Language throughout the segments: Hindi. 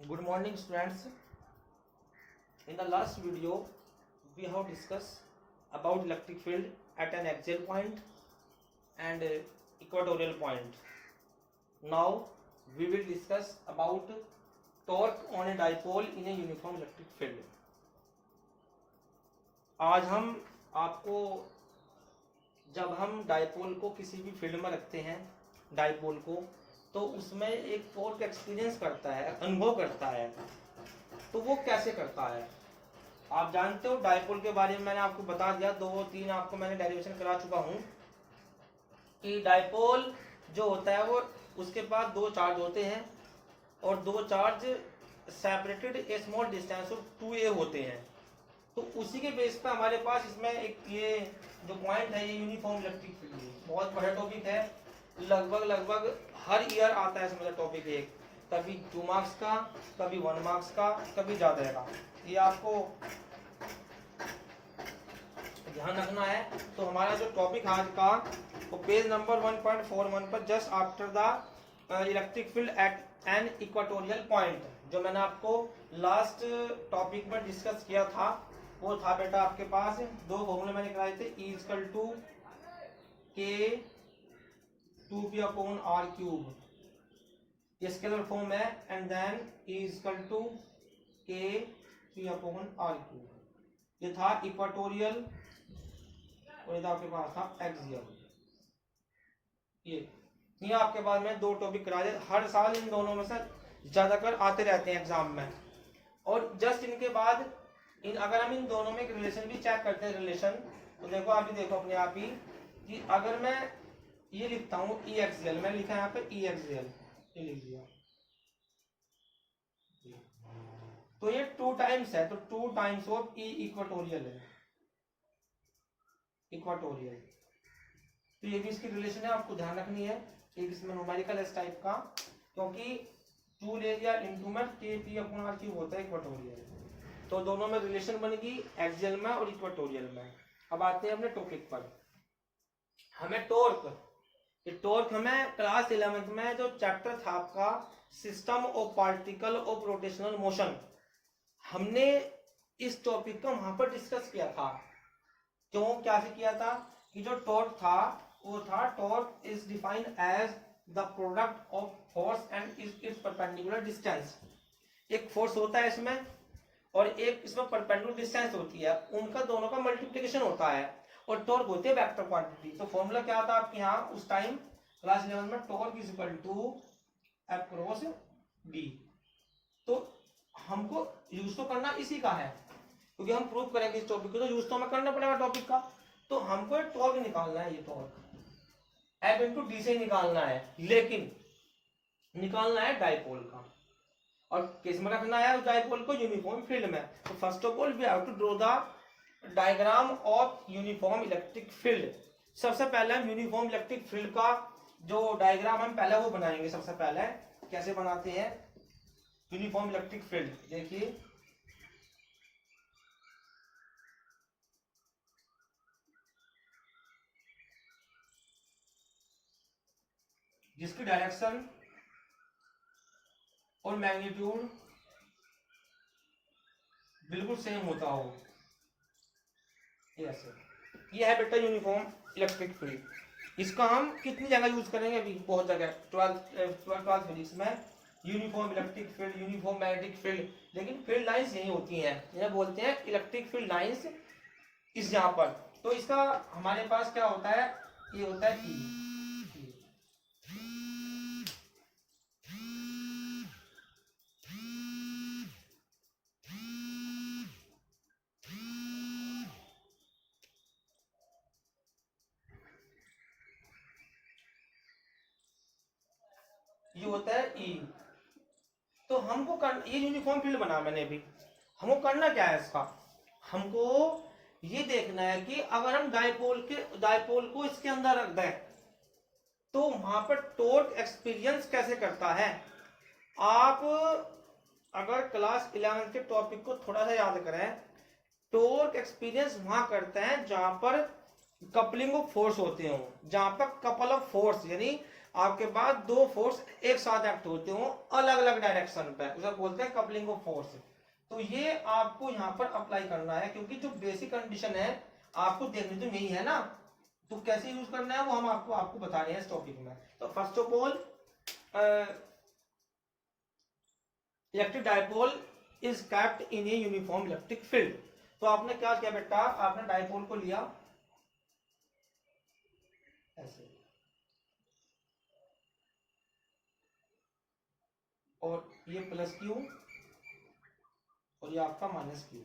Good morning, students. In the last video, we have discussed about electric field at an axial point and equatorial point. Now, we will discuss about torque on a dipole in a uniform electric field. आज हम आपको जब हम डाइपोल को किसी भी फील्ड में रखते हैं डाइपोल को, तो उसमें एक टॉर्क एक्सपीरियंस करता है, अनुभव करता है। तो वो कैसे करता है आप जानते हो। डाइपोल के बारे में मैंने आपको बता दिया, 2-3 आपको मैंने डेरिवेशन करा चुका हूँ कि डाइपोल जो होता है वो उसके पास दो चार्ज होते हैं और दो charge separated A small distance of 2a होते हैं। तो उसी के बेस पे हमारे पास इसमें एक ये जो पॉइंट है ये यूनिफॉर्म इलेक्ट्रिक फील्ड है। बहुत बड़ा टॉपिक है, लगभग हर ईयर आता है इसमें टॉपिक एक, कभी 2 मार्क्स का, कभी 1 मार्क्स का, कभी ज्यादा का। ये आपको ध्यान रखना है। तो हमारा जो टॉपिक आज का वो पेज नंबर 1.41 पर, just after the electric field at an equatorial point, जो मैंने आपको लास्ट टॉपिक में डिस्कस किया था, वो था बेटा आपके पास दो फॉर्मूले मैंने कराए थे। E equal to K 2p/r³, ये स्केलर फॉर्म है, and then E equal to K 3/r³। ये था इक्वाटोरियल और ये आपके पास था एक्सियल। ये आपके पास में दो टॉपिक करा दिए। हर साल इन दोनों में से ज्यादातर आते रहते हैं एग्जाम में। और जस्ट इनके बाद अगर हम इन दोनों में एक रिलेशन भी चेक करते हैं, रिलेशन, तो देखो आप ही देखो अपने आप ही कि अगर मैं ये लिखता हूँ ई एक्सियल, मैंने लिखा है यहाँ पे ई एक्सियल, ये लिख दिया, तो ये 2 टाइम्स है, तो 2 टाइम्स ऑफ ई इक्वाटोरियल है, इक्वाटोरियल। तो ये भी इसकी रिलेशन है, आपको ध्यान रखनी है। एक इसमें न्यूमेरिकल इस टाइप का, क्योंकि 2 ले लिया इनटू में Kp/r³ होता है इक्वाटोरियल। तो दोनों में रिलेशन बनेगी एक्सियल में और इक्वाटोरियल में। अब आते हैं अपने टॉपिक पर। हमें टॉर्क हमें क्लास 11th में जो चैप्टर था आपका system of particle of rotational motion, हमने इस टॉपिक को वहां पर डिस्कस किया था। क्यों क्या से किया था कि जो टॉर्क था वो था torque is defined as the product of force and its perpendicular distance. एक फोर्स होता है इसमें और एक इसमें परपेंडिकुलर डिस्टेंस होती है, उनका दोनों का मल्टीप्लिकेशन होता है और टॉर्क होती है वेक्टर क्वांटिटी। तो फॉर्मूला क्या था आपके यहाँ उस टाइम क्लास 11 में, torque is equal to F cross B। तो हमको यूज तो करना इसी का है, क्योंकि हम प्रूव करेंगे इस टॉपिक को, तो यूज तो हमें करना पड़ेगा टॉपिक का। तो हमको टॉर्क निकालना है, ये टॉर्क F इंटू डी से निकालना है, लेकिन निकालना है डाइपोल का। और किस में रखना है उस डाइपोल को? यूनिफॉर्म फील्ड में। तो first of all we have to draw the diagram of uniform electric field. सबसे पहले हम यूनिफॉर्म इलेक्ट्रिक फील्ड का जो डायग्राम हम पहले वो बनाएंगे। सबसे पहले कैसे बनाते हैं यूनिफॉर्म इलेक्ट्रिक फील्ड, देखिए जिसकी डायरेक्शन और मैग्नीट्यूड बिल्कुल सेम होता हो, ऐसे। ये है बेटा यूनिफॉर्म इलेक्ट्रिक फील्ड। इसका हम कितनी जगह यूज करेंगे? अभी बहुत जगह, 12th फिजिक्स में uniform electric field, uniform magnetic field, लेकिन फील्ड लाइंस यही होती हैं, इन्हें बोलते हैं इलेक्ट्रिक फील्ड लाइंस इस यहाँ पर। तो इसका हमारे पास क्या होता है, ये होता है ई। ये होता है ई। तो हमको ये यूनिफॉर्म फील्ड बना मैंने भी, हमको करना क्या है इसका? हमको ये देखना है कि अगर हम डाइपोल को इसके अंदर रख दें तो वहां पर टॉर्क एक्सपीरियंस कैसे करता है। आप अगर क्लास 11 के टॉपिक को थोड़ा सा याद करें, टॉर्क एक्सपीरियंस वहां करते हैं जहां पर कपलिंग ऑफ फोर्स होते हो, जहां पर कपल ऑफ फोर्स यानी आपके पास दो फोर्स एक साथ एक्ट होते हो अलग अलग डायरेक्शन पे, उसे बोलते हैं कपलिंग ऑफ फोर्स। तो ये आपको यहाँ पर अप्लाई करना है, क्योंकि जो बेसिक कंडीशन है आपको देखनी तो नहीं है ना, तो कैसे यूज करना है वो हम आपको बता रहे हैं इस टॉपिक में। तो first of all electric dipole is kept in a uniform electric field. तो आपने क्या किया बेटा, आपने डायपोल को लिया ऐसे, और ये प्लस क्यू और ये आपका माइनस क्यू।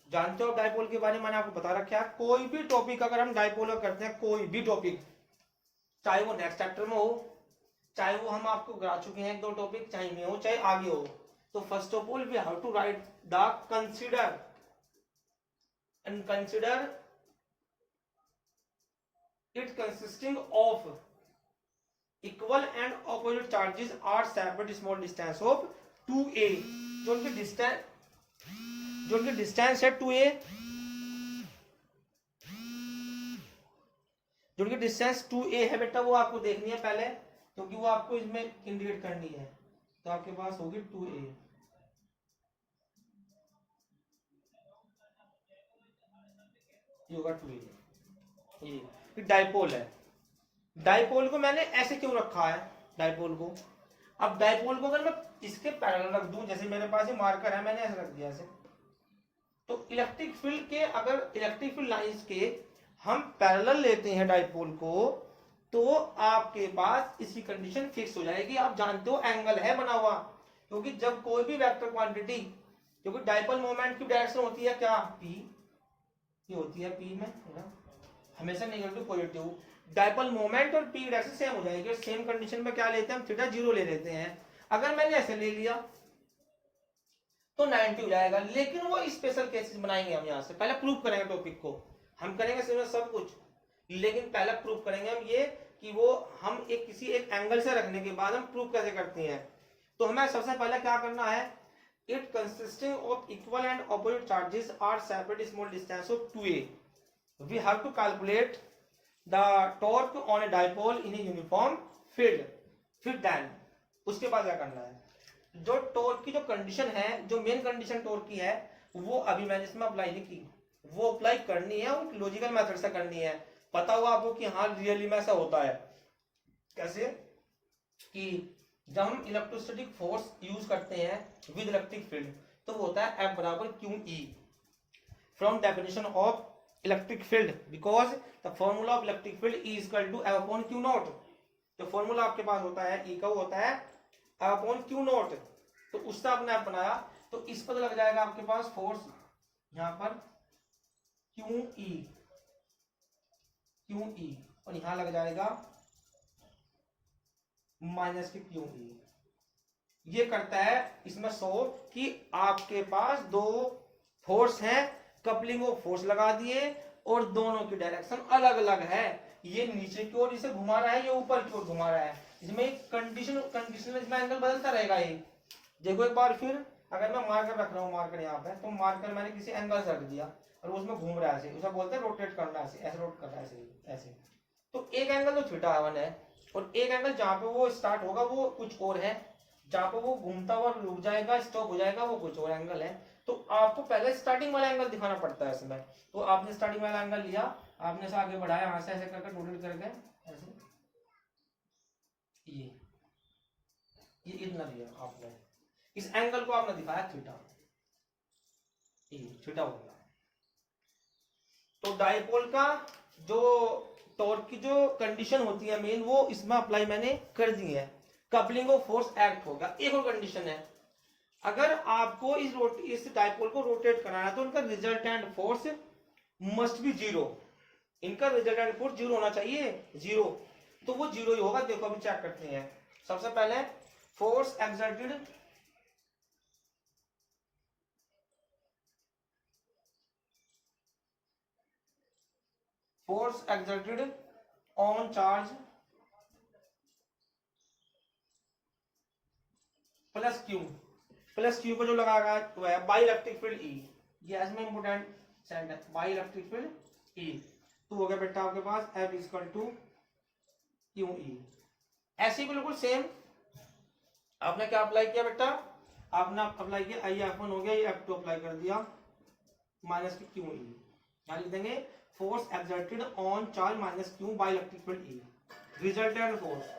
जानते हो डायपोल के बारे में मैंने आपको बता रखा है, कोई भी टॉपिक अगर हम डायपोल करते हैं, कोई भी टॉपिक, चाहे वो नेक्स्ट चैप्टर में हो, चाहे वो हम आपको करा चुके हैं एक दो टॉपिक, चाहे में हो चाहे आगे हो, तो first of all we have to write the consider and consider it consisting of equal and opposite charges are separate small distance of 2a। जो उनकी डिस्टेंस है 2a, जो उनकी डिस्टेंस 2a है बेटा, वो आपको देखनी है पहले, क्योंकि वो आपको इसमें इंडिकेट करनी है। तो आपके पास होगी 2a, ये होगा 2a। ये डायपोल है। डायपोल को मैंने ऐसे क्यों रखा है डायपोल को, अब डायपोल को अगर मैं इसके पैरेलल रख दूं, जैसे मेरे पास ये मार्कर है, मैंने ऐसे रख दिया ऐसे, तो इलेक्ट्रिक फील्ड के, अगर इलेक्ट्रिक फील्ड लाइंस के हम पैरेलल लेते हैं डायपोल को, तो आपके पास इसकी कंडीशन फिक्स हो जाएगी। आप जानते हो एंगल है बना हुआ, क्योंकि जब कोई भी वेक्टर क्वांटिटी, क्योंकि डायपोल मोमेंट की डायरेक्शन होती है क्या, p, ये होती है p में है ना, हमेशा नेगेटिव पॉजिटिव, डायपोल मोमेंट और p डायरेक्शन सेम हो जाएगी, और सेम कंडीशन में क्या लेते हैं हम, थीटा 0 ले लेते हैं। अगर मैंने ऐसे ले लिया तो 90 हो जाएगा, लेकिन वो स्पेशल केसेस बनाएंगे हम यहाँ से, पहले प्रूव करेंगे टॉपिक को, हम करेंगे सिर्फ सब कुछ, लेकिन पहले प्रूव करेंगे हम ये कि वो हम एक किसी एक एंगल से रखने के बाद हम प्रूव कैसे करते हैं। तो हमें सबसे पहले क्या करना है, it consisting of equal and opposite charges are separate small distance of 2a, we have to calculate the torque on a dipole in a uniform field. फिर देन उसके बाद क्या करना है, जो टॉर्क की जो कंडीशन है, जो मेन कंडीशन टॉर्क की है, वो अभी मैंने इसमें अप्लाई नहीं की, वो अप्लाई करनी है और लॉजिकल मेथड से करनी है। पता होगा आपको कि हाँ रियली में ऐसा होता है, कैसे कि जब हम इलेक्ट्रोस्टैटिक फोर्स यूज करते हैं विद इलेक्ट्रिक फील्ड, तो वो होता है F बराबर QE from definition of electric field, because the formula of electric field E equal to F upon Q naught. जो फॉर्मूला आपके पास होता है E का, वो होता है F अपॉन Q नॉट, तो उससे आपने आप बनाया, तो इस पर लग जाएगा आपके पास फोर्स यहाँ पर QE, और यहां लग जाएगा माइनस के QE। ये करता है इसमें शो कि आपके पास दो फोर्स हैं, कपलिंग ऑफ फोर्स लगा दिए और दोनों की डायरेक्शन अलग अलग है, ये नीचे की ओर इसे घुमा रहा है, ये ऊपर की ओर घुमा रहा है, इसमें कंडीशन इसमें एंगल बदलता रहेगा। ये देखो एक बार फिर, अगर मैं मार्कर रख रहा हूँ, मार्कर यहाँ पे, तो मार्कर मैंने किसी एंगल से रख दिया और उसमें घूम रहा है ऐसे, उसे बोलते हैं रोटेट करना, ऐसे ऐसे रोट कर रहा है ऐसे। तो एक एंगल तो थीटा 1 है, और एक एंगल जहां पे वो स्टार्ट होगा वो कुछ और है, जहां पे वो घूमता हुआ रुक जाएगा, स्टॉप हो जाएगा, वो कुछ और एंगल है। तो आपको पहले स्टार्टिंग वाला एंगल दिखाना पड़ता है इसमें। तो आपने स्टार्टिंग वाला एंगल लिया, आपने इसे आगे बढ़ाया, यहां से ऐसे करके रोटेट करके ऐसे, ये इतना लिया आपने, इस एंगल को आपने दिखाया थीटा, थीटा हो गया। तो डायपोल का जो टॉर्क की जो कंडीशन होती है मेन, वो इसमें अप्लाई मैंने कर दी है, कपलिंग ऑफ फोर्स एक्ट होगा। एक और कंडीशन है, अगर आपको इस डायपोल को रोटेट कराना है, तो उनका रिजल्टेंट फोर्स मस्ट बी 0, इनका रिजल्टेंट फोर्स 0 होना चाहिए, 0, तो वो 0 ही होगा। देखो अभी चेक करते हैं। सबसे पहले force exerted on charge plus Q को जो लगाएगा वो है बाई इलेक्ट्रिक फील्ड E, ये इसमें इंपोर्टेंट सेंट है, बाई इलेक्ट्रिक फील्ड E। तो हो गया बेटा आपके पास F इक्वल टू QE। ऐसे ही बिल्कुल सेम आपने क्या अप्लाई किया बेटा, आपने अप्लाई किया आई F1 हो गया, ये F2 अप्लाई कर दिया माइनस क्यू ई, यहाँ लिख देंगे force exerted on charge minus Q by electric field E, resultant force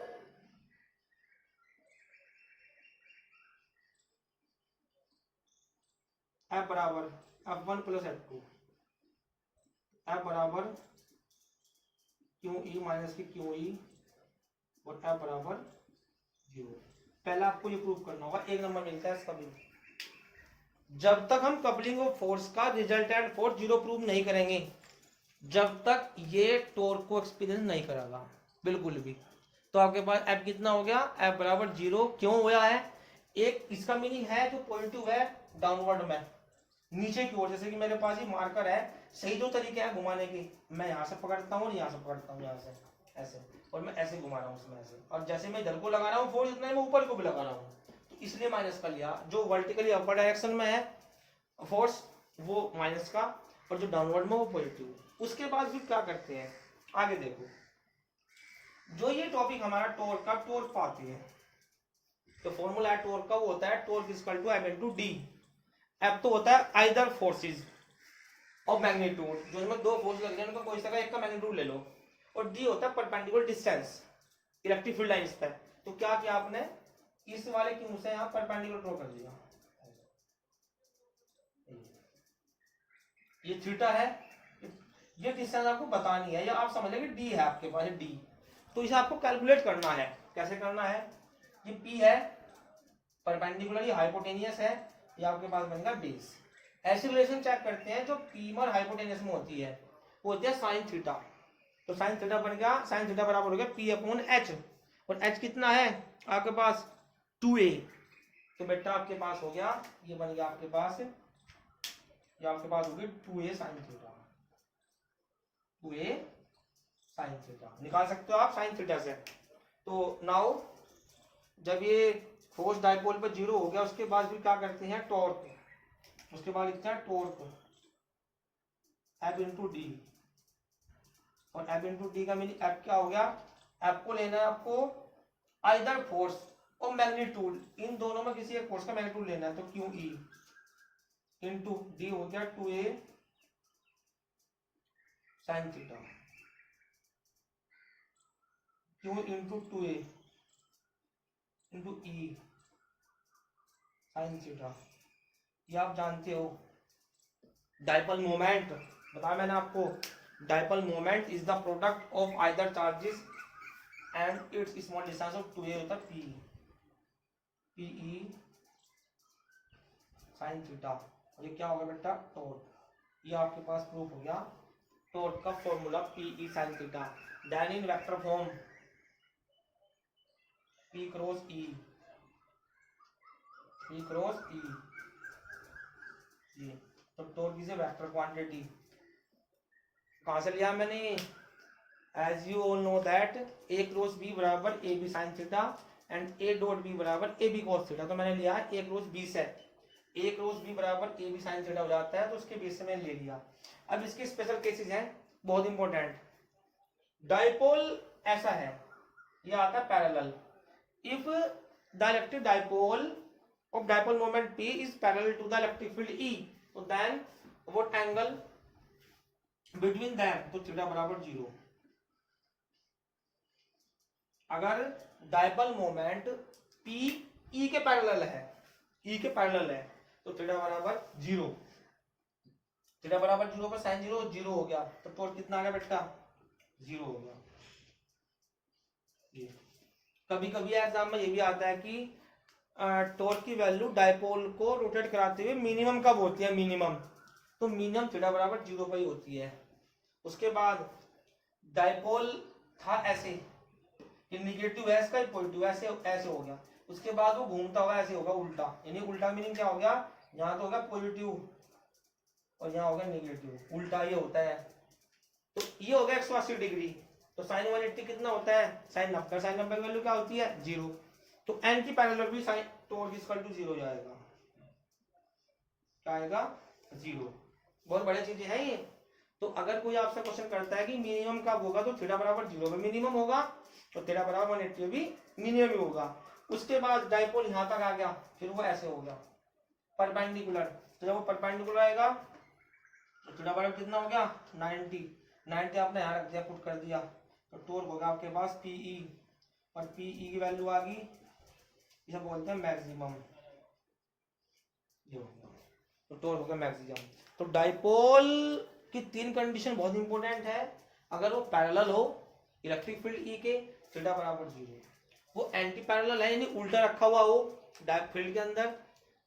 F बराबर F1 प्लस F2, F बराबर क्यू ई माइनस की क्यू ई और F बराबर 0। पहले आपको ये प्रूव करना होगा, 1 नंबर मिलता है इसका भी। जब तक हम कपलिंग ऑफ फोर्स का रिजल्टेंट फोर्स 0 प्रूव नहीं करेंगे, जब तक ये टॉर्क को एक्सपीरियंस नहीं करागा बिल्कुल भी। तो आपके पास F कितना हो गया, F बराबर 0 क्यों हुआ है, एक इसका मीनिंग है जो पॉजिटिव है डाउनवर्ड में नीचे की ओर, जैसे कि मेरे पास ये मार्कर है, सही जो तरीके है घुमाने की, मैं यहाँ से पकड़ता हूँ, यहाँ से पकड़ता हूँ, यहाँ से ऐसे, और मैं ऐसे घुमा रहा हूँ उसमें ऐसे, और जैसे मैं इधर को लगा रहा हूँ फोर्स इतना मैं ऊपर को भी लगा रहा हूँ, तो इसलिए माइनस का लिया। जो वर्टिकली अपर डायरेक्शन में है फोर्स वो माइनस का, और जो डाउनवर्ड में वो पॉजिटिव। उसके बाद फिर क्या करते हैं आगे देखो, जो ये टॉपिक हमारा टॉर्क का, टॉर्क पाती है तो फॉर्मूला है टॉर्क का, वो होता है torque equal to M into D. F तो होता है आइदर फोर्सेज और मैग्नीट्यूड, जो इसमें दो फोर्स लग रहे हैं उनका कोई सा एक का मैग्नीट्यूड ले लो, और डी होता है perpendicular distance electric field lines पे। तो क्या किया आपने, इस वाले क्यू से यहाँ परपेंडिकुलर ड्रॉ कर दिया, ये थीटा है, ये डिस्टेंस आपको बतानी है, या आप समझ लेंगे डी है आपके पास डी, तो इसे आपको कैलकुलेट करना है। कैसे करना है, ये पी है परपेंडिकुलर, ये हाइपोटेनियस है, ये आपके पास बनेगा बेस। ऐसी रिलेशन चेक करते हैं जो पी और हाइपोटेनियस में होती है, वो होती है साइन थीटा। तो साइन थीटा बन गया, साइन थीटा बराबर हो गया पी अपॉन एच, और एच कितना है आपके पास 2a, तो बेटा आपके पास हो गया, ये बन गया आपके पास, ये आपके पास होगी 2a sine theta, 2a sine theta निकाल सकते हो आप साइन थीटा से। तो नाउ जब ये फोर्स डाइपोल पर 0 हो गया, उसके बाद फिर क्या करते हैं टॉर्क, उसके बाद लिखते हैं टॉर्क F इंटू डी, और F इंटू डी का मीनिंग F क्या हो गया, F को लेना है आपको आइदर फोर्स और मैग्नीट्यूड, इन दोनों में किसी एक फोर्स का मैग्नीट्यूड लेना है, तो क्यू ई इंटू डी हो गया 2a sine theta, Q into 2a into E sine theta. ये आप जानते हो डाइपोल मोमेंट, बताया मैंने आपको, dipole moment is the product of either charges and its small distance of 2a होता है पी, पीई साइन थीटा, और ये क्या होगा बेटा टॉर्क। ये आपके पास प्रूफ हो गया टॉर्क का formula PE sine theta, then in vector form P cross E, P cross E, ये तो torque is a vector quantity. कहां से लिया मैंने, as you all know that A cross B बराबर A B sine theta and A dot B बराबर ए बी कॉस थीटा, तो मैंने लिया है A क्रॉस B से, A क्रॉस B बराबर ए बी साइन थीटा हो जाता है, तो उसके बेस से मैंने ले लिया। अब इसके स्पेशल केसेस हैं बहुत इंपॉर्टेंट। डाइपोल ऐसा है, ये आता है parallel, if the electric dipole of dipole moment P is parallel to the electric field E, so then what angle between them, तो थीटा बराबर 0। अगर डाइपोल मोमेंट P E के पैरेलल है, E के पैरेलल है, तो थीटा बराबर 0, थीटा बराबर 0 पर साइन 0 0 हो गया, तो टॉर्क कितना आ गया बेटा 0 हो गया। ये कभी कभी एग्जाम में ये भी आता है कि टॉर्क की वैल्यू डाइपोल को रोटेट कराते हुए मिनिमम कब होती है, मिनिमम, तो मिनिमम थीटा बराबर 0 पर ही होती है। उसके बाद डाइपोल था ऐसे, ये निगेटिव है इसका, पॉजिटिव ऐसे ऐसे हो गया, उसके बाद वो घूमता हुआ ऐसे होगा उल्टा, यानी उल्टा मीनिंग क्या हो गया, यहाँ तो होगा पॉजिटिव और यहाँ होगा निगेटिव, उल्टा ये होता है, तो ये हो गया 180 डिग्री। तो साइन 180 कितना होता है, साइन 90, साइन 90 की वैल्यू क्या होती है 0, तो n की पैरेलल भी साइन टॉर्क इक्वल टू 0 जाएगा, क्या आएगा 0। बहुत बड़ी चीजें हैं ये, तो अगर कोई आपसे क्वेश्चन करता है कि मिनिमम कब होगा, तो थीटा बराबर 0 पे मिनिमम होगा, तो थीटा बराबर 180 भी मिनिमम ही होगा। उसके बाद डाइपोल यहाँ तक आ गया, फिर वो ऐसे हो गया परपेंडिकुलर, तो जब वो परपेंडिकुलर आएगा तो थीटा बराबर कितना हो गया 90 आपने यहाँ रख दिया, पुट कर दिया, तो टोर्क होगा आपके पास पीई, और पीई की वैल्यू आ गई, इसे बोलते हैं मैक्सिमम, ये हो गया, तो टोर्क होगा मैक्सिमम। तो डाइपोल की 3 कंडीशन बहुत इंपॉर्टेंट है। अगर वो पैरेलल हो इलेक्ट्रिक फील्ड ई के, थीटा बराबर 0, वो एंटी पैरेलल है यानी उल्टा रखा हुआ हो फील्ड के अंदर,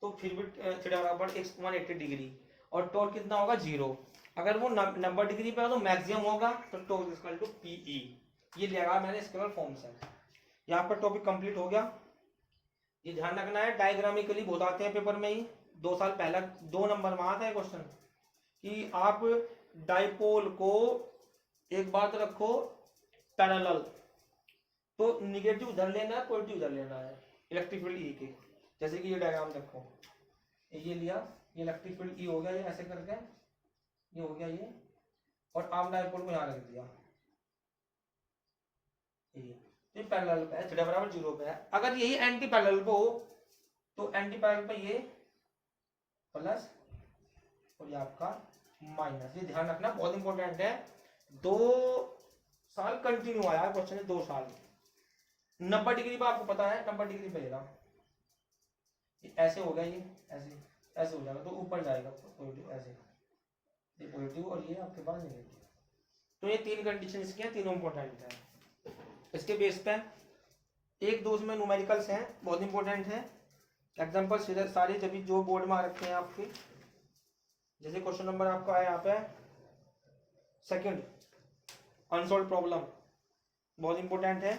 तो फिर भी थीटा बराबर 180 डिग्री, और टॉर्क कितना होगा 0। अगर वो 90 डिग्री पे हो तो मैक्सिमम होगा, तो टॉर्क इक्वल टू पीई। ये लिया मैंने स्केलर फॉर्म से। यहाँ पर टॉपिक कंप्लीट हो गया। ये ध्यान रखना है, डायग्रामिकली बहुत आते हैं पेपर में ही, 2 साल पहला 2 नंबर में आता है क्वेश्चन कि आप डाइपोल को एक बात रखो पैरेलल, तो निगेटिव उधर लेना है, पॉजिटिव उधर लेना है इलेक्ट्रिक फील्ड ई के। जैसे कि ये डायग्राम देखो, ये लिया, ये इलेक्ट्रिक फील्ड ई हो गया, ये ऐसे करके ये हो गया ये, और आप डाइपोल को यहाँ रख दिया, ये पैरेलल पे है, थीटा बराबर 0 पे है। अगर यही एंटी पैरेलल पे हो, तो एंटी पैरेलल पे ये प्लस और ये आपका माइनस, ये ध्यान रखना बहुत इंपॉर्टेंट है। 2 साल कंटिन्यू आया है क्वेश्चन, 2 साल 90 डिग्री पे आपको पता है 90 डिग्री पे ये ऐसे होगा, ये ऐसे ऐसे हो जाएगा, तो ऊपर जाएगा पॉजिटिव, ऐसे ये पॉजिटिव और ये आपके पास नेगेटिव। तो ये 3 कंडीशन इसके हैं, तीनों इंपॉर्टेंट है। इसके बेस पे 1-2 में न्यूमेरिकल्स हैं, बहुत इंपॉर्टेंट है। एग्जाम्पल सारे जब जो बोर्ड में आ रखे हैं आपके, जैसे क्वेश्चन नंबर आपका है यहाँ पे सेकंड अनसॉल्व प्रॉब्लम, बहुत इंपॉर्टेंट है,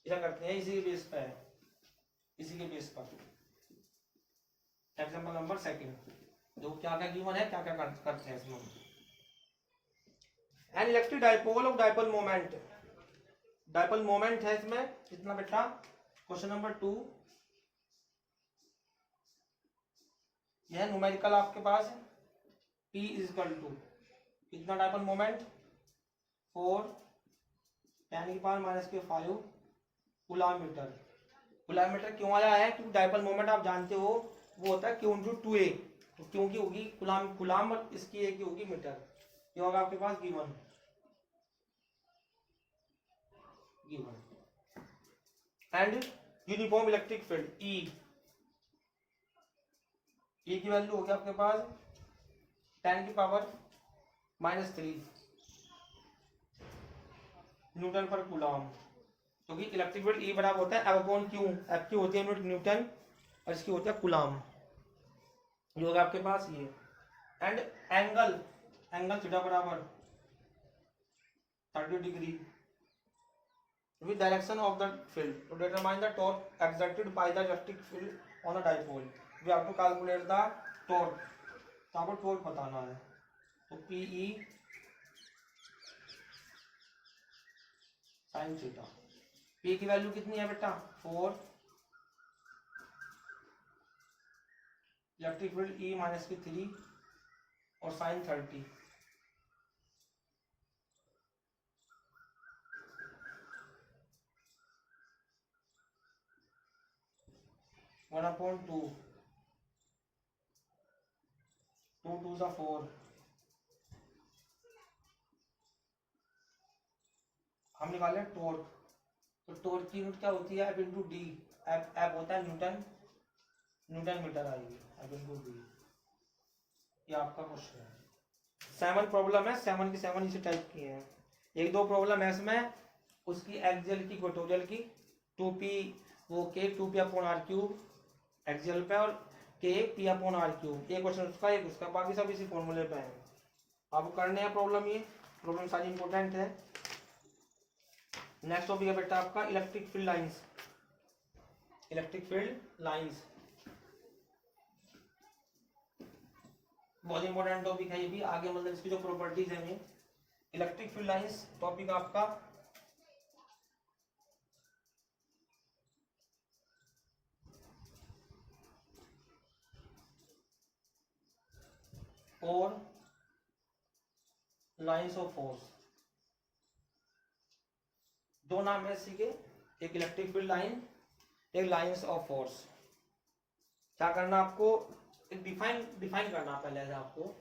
इसे करते हैं इसी के बेस पे है, इसी के बेस पर। एग्जाम्पल नंबर सेकंड, जो क्या क्या गिवन है, क्या क्या करते हैं इसमें। An electric dipole of dipole moment, dipole moment है इसमें कितना बेटा, क्वेश्चन नंबर 2, यह न्यूमेरिकल आपके पास है, P इज इक्वल टू कितना डाइपोल मोमेंट 4 10 की power -5 coulomb metre. Coulomb metre क्यों आया है, क्योंकि डाइपोल मोमेंट आप जानते हो वो होता है Q×2A, तो क्यों की होगी कूलम और इसकी ए की होगी मीटर। ये होगा आपके पास given and uniform electric field E की वैल्यू होगी आपके पास 10 की पावर -3 न्यूटन पर कूलम, क्योंकि इलेक्ट्रिक फील्ड ई बराबर होता है F/Q, F की होती है यूनिट न्यूटन और इसकी होती है कूलम, जो होगा आपके पास ये। एंड एंगल थीटा बराबर 30 degree with direction of the field to determine the torque exerted by the electric field on a dipole we have to calculate the torque, तो आपको टॉर्क बताना है, तो PE sin थीटा, P की वैल्यू कितनी है बेटा 4, इलेक्ट्रिक फील्ड E -3 और sin 30, वन अपॉन 2 2 2 4, हम निकाले टॉर्क, तो टॉर्क की यूनिट क्या होती है F/D, F होता है न्यूटन मीटर आएगी F/D। ये आपका क्वेश्चन है। 7 प्रॉब्लम है, 7 की 7 इसी टाइप की है। 1-2 प्रॉब्लम है इसमें उसकी एक्सियल की इक्वेटोरियल की 2p वो k 2p/r³ एक्सियल पे और k p/r³, एक क्वेश्चन उसका एक उसका, बाकी सब इसी फॉर्मूले पे है। आपको करने हैं प्रॉब्लम, ये प्रॉब्लम सारी इंपॉर्टेंट है। नेक्स्ट टॉपिक है बेटा आपका इलेक्ट्रिक फील्ड लाइंस, बहुत इंपॉर्टेंट टॉपिक है ये भी आगे, मतलब इसकी जो प्रॉपर्टीज है ये इलेक्ट्रिक फील्ड लाइंस टॉपिक आपका और लाइंस ऑफ फोर्स, दो नाम है इसी के, एक इलेक्ट्रिक फील्ड लाइन, एक लाइंस ऑफ फोर्स। क्या करना आपको, एक डिफाइन करना पहले है आपको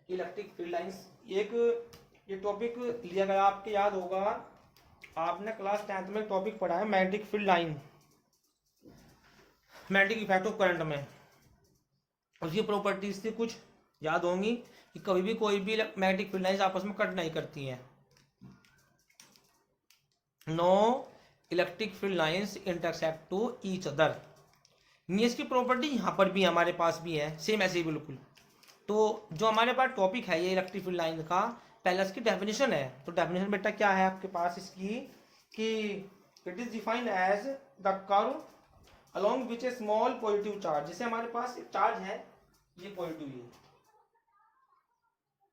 इलेक्ट्रिक फील्ड लाइंस। एक ये टॉपिक लिया गया आपके याद होगा, आपने क्लास 10th में टॉपिक पढ़ा है magnetic field line, magnetic effect of current में। उसकी प्रॉपर्टीज थी कुछ याद होंगी कि कभी भी कोई भी मैग्नेटिक फील्ड लाइंस आपस में कट नहीं करती हैं। No electric field lines intersect to each other. इसकी प्रॉपर्टी यहाँ पर भी हमारे पास भी है, सेम ऐसे ही बिल्कुल। तो जो हमारे पास टॉपिक है ये इलेक्ट्रिक फील्ड लाइन का, पहले इसकी डेफिनेशन है। तो डेफिनेशन बेटा क्या है आपके पास इसकी कि it is defined as the curve along which a small positive charge, जैसे हमारे पास एक चार्ज है ये पॉजिटिव,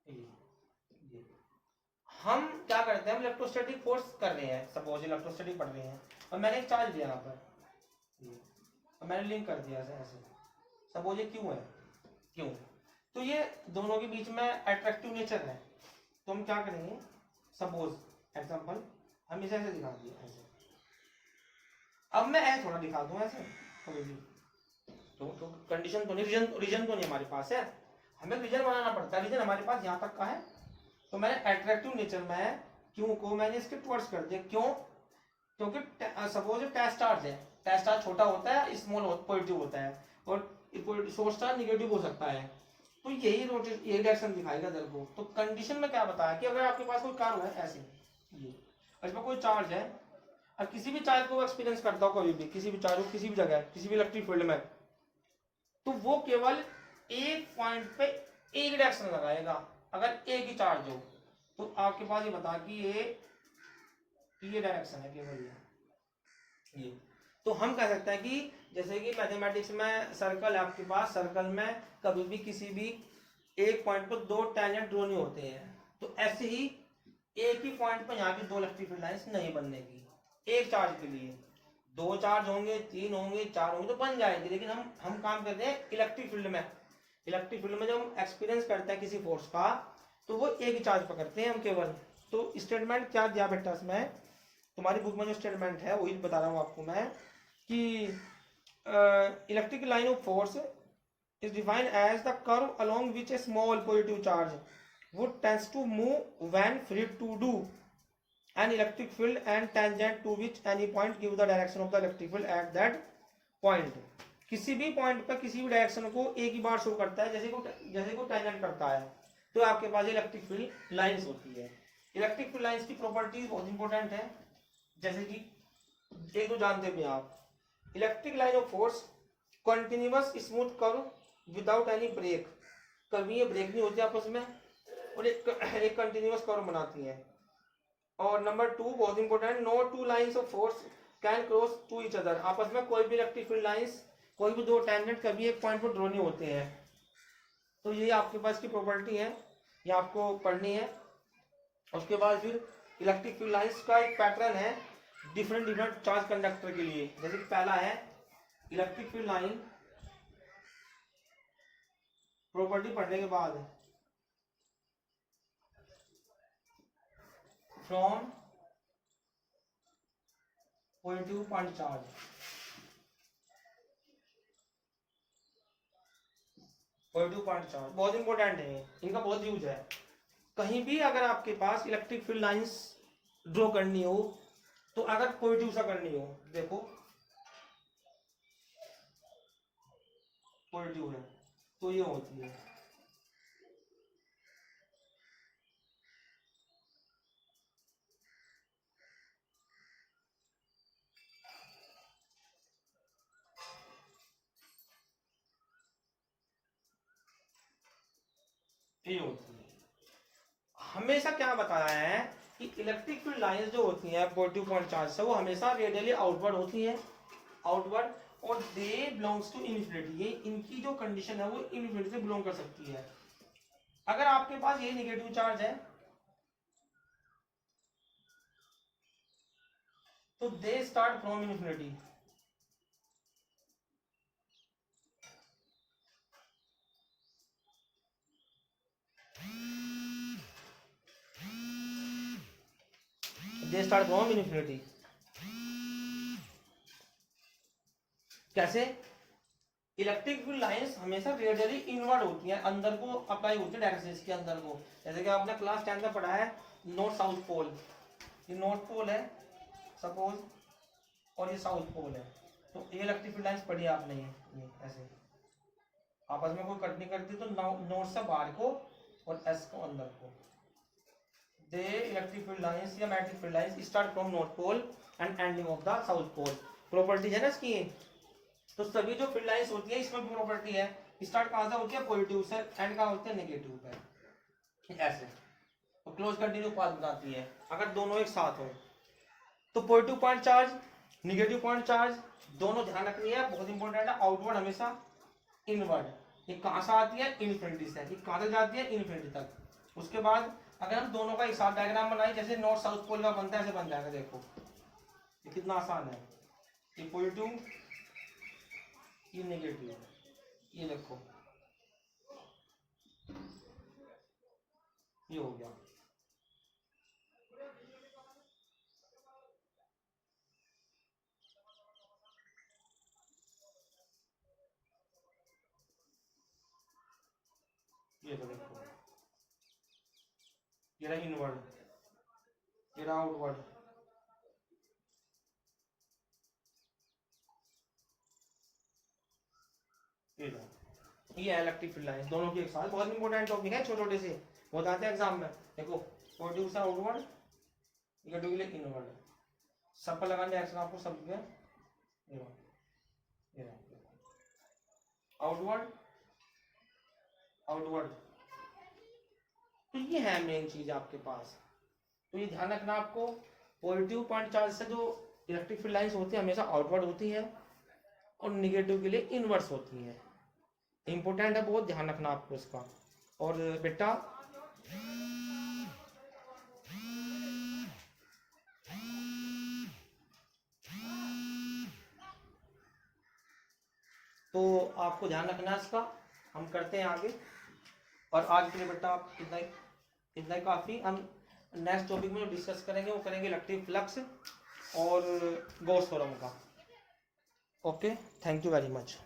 ये हम क्या करते हैं, हम इलेक्ट्रोस्टैटिक फोर्स कर रहे हैं, सपोज इलेक्ट्रोस्टैटिक पढ़ रहे हैं और मैंने एक चार्ज दिया यहाँ पर, और मैंने लिंक कर दिया ऐसे, सपोज ये क्यों है, क्यों, तो ये दोनों के बीच में अट्रैक्टिव नेचर है। तो हम क्या करेंगे, सपोज एग्जांपल हम इसे ऐसे दिखा दिए ऐसे, अब मैं ऐसे थोड़ा दिखा दूं ऐसे, तो कंडीशन तो नहीं, रीजन तो नहीं हमारे पास है, हमें रीजन बनाना पड़ता है। रीजन हमारे पास यहाँ तक का है, तो मैंने अट्रैक्टिव नेचर में क्यों को मैंने इसके टुवर्ड्स कर दिया, क्यों, क्योंकि सपोज टेस्ट चार्ज है, टेस्ट चार्ज छोटा होता है, स्मॉल पॉजिटिव होता है, और सोर्स चार्ज निगेटिव हो सकता है, तो यही रोटेट यही डायरेक्शन दिखाएगा इधर को। तो कंडीशन में क्या बताया कि अगर आपके पास कोई कार है ऐसे, ये इसमें कोई चार्ज है, और किसी भी चार्ज को एक्सपीरियंस करता हो कभी भी, किसी भी चार्ज को किसी भी जगह, किसी भी इलेक्ट्रिक फील्ड में, तो वो केवल एक पॉइंट पे एक डायरेक्शन लगाएगा। अगर एक ही चार्ज हो तो आपके पास ये बता कि ये डायरेक्शन है केवल ये। तो हम कह सकते हैं कि जैसे कि मैथमेटिक्स में सर्कल है आपके पास, सर्कल में कभी भी किसी भी एक पॉइंट पर दो टैंजेंट ड्रॉ नहीं होते हैं, तो ऐसे ही एक ही पॉइंट पर यहाँ की दो इलेक्ट्रिक फील्ड लाइंस नहीं बनने की। एक चार्ज के लिए दो चार्ज होंगे, तीन होंगे, चार होंगे तो बन जाएंगे, लेकिन हम काम करते हैं इलेक्ट्रिक फील्ड में। इलेक्ट्रिक फील्ड में जब हम एक्सपीरियंस करते हैं किसी फोर्स का, तो वो एक ही चार्ज पकड़ते हैं हम केवल। तो स्टेटमेंट क्या दिया बेटा इसमें, तुम्हारी बुक में जो स्टेटमेंट है वही बता रहा हूँ आपको मैं, कि electric line of force is defined as the curve along which a small positive charge would tends to move when free to do an electric field and tangent to which any point give the direction of the electric field at that point। किसी भी पॉइंट पर किसी भी डायरेक्शन को एक ही बार शो करता है, जैसे को टेंजेंट करता है, तो आपके पास इलेक्ट्रिक फील्ड लाइंस होती है। इलेक्ट्रिक फील्ड लाइंस की प्रॉपर्टीज बहुत इंपॉर्टेंट है, जैसे कि एक तो जानते भी आप, electric line of force continuous smooth curve without any break, कभी ये ब्रेक नहीं होती आपस में, और एक कंटिन्यूअस कर्व बनाती है। और नंबर 2 बहुत important, no two lines of force can cross to each other, आपस में कोई भी इलेक्ट्रिक फील्ड लाइंस, कोई भी दो टैंजेंट कभी एक पॉइंट पर ड्रॉ नहीं होते हैं। तो ये आपके पास की प्रॉपर्टी है, ये आपको पढ़नी है। उसके बाद फिर इलेक्ट्रिक फील्ड लाइंस का एक पैटर्न है डिफरेंट चार्ज कंडक्टर के लिए। जैसे कि पहला है इलेक्ट्रिक फील्ड लाइन, प्रॉपर्टी पढ़ने के बाद from positive point charge, positive point charge बहुत इंपॉर्टेंट है, इनका बहुत यूज है। कहीं भी अगर आपके पास इलेक्ट्रिक फील्ड लाइंस ड्रॉ करनी हो, तो अगर पॉजिटिव सा करनी हो, देखो पॉजिटिव है तो ये होती है, ये होती है। हमेशा क्या बताया है कि इलेक्ट्रिक फील्ड लाइंस जो होती हैं पॉजिटिव पॉइंट चार्ज से, वो हमेशा रेडियली आउटवर्ड होती हैं, आउटवर्ड, और दे बिलोंग्स टू इन्फिनिटी, ये इनकी जो कंडीशन है वो इन्फिनिटी से बिलोंग कर सकती है। अगर आपके पास ये नेगेटिव चार्ज है तो they start from infinity, they start from infinity. कैसे? इलेक्ट्रिक फील्ड लाइंस हमेशा रेडियली इनवर्ड होती हैं, अंदर को अप्लाई होती है डायरेक्शन के अंदर को। जैसे कि आपने क्लास 10 में पढ़ा है नॉर्थ साउथ पोल, ये नॉर्थ पोल है सपोज और ये साउथ पोल है, तो ये इलेक्ट्रिक फील्ड लाइंस पढ़ी आपने, ये ऐसे आपस में कोई कट नहीं करती, तो नॉर्थ से बाहर को और एस को अंदर को। दे इलेक्ट्रिक फील्ड लाइंस या magnetic field lines start from north pole and ending of the south pole. Property है ना इसकी, तो सभी जो फील्ड लाइंस होती है इसमें भी प्रॉपर्टी है, स्टार्ट कहां से होती है पॉजिटिव से, एंड कहां होती है नेगेटिव पे, ऐसे। तो क्लोज कंटिन्यू पाथ बनाती है अगर दोनों एक साथ हो। तो positive point charge, negative point charge दोनों ध्यान रखनी है, बहुत इंपॉर्टेंट है। आउटवर्ड हमेशा इनवर्ड, ये कहां से आती है इन्फिनिटी से, ये कहां तक जाती है इन्फिनिटी तक। उसके बाद अगर हम दोनों का एक साथ डायग्राम बनाए जैसे नॉर्थ साउथ पोल का बनता है, ऐसे बन जाएगा। देखो ये कितना आसान है, ये पॉजिटिव ये नेगेटिव है, ये देखो ये हो गया। ये तो देखो ये रहा इनवर्ड, ये रहा आउटवर्ड। ये है इलेक्ट्रिक फील्ड लाइंस दोनों की एक साथ, बहुत इंपॉर्टेंट टॉपिक है, छोटे छोटे से बहुत आते हैं एग्जाम में। देखो पॉजिटिव से आउटवर्ड, नेगेटिव के लिए इनवर्ड, सब पर लगाने एक्शन आपको सब में आउटवर्ड आउटवर्ड। तो ये है मेन चीज आपके पास, तो ये ध्यान रखना आपको। पॉजिटिव पॉइंट चार्ज से जो इलेक्ट्रिक फील्ड लाइंस होती है हमेशा आउटवर्ड होती है और निगेटिव के लिए इनवर्स होती है। इंपॉर्टेंट है बहुत, ध्यान रखना आपको इसका। और बेटा तो आपको ध्यान रखना है इसका। हम करते हैं आगे, और आज के लिए बेटा आप इतना ही काफ़ी। हम नेक्स्ट टॉपिक में जो डिस्कस करेंगे वो करेंगे इलेक्ट्रिक फ्लक्स और गॉस थ्योरम का। Okay, thank you very much.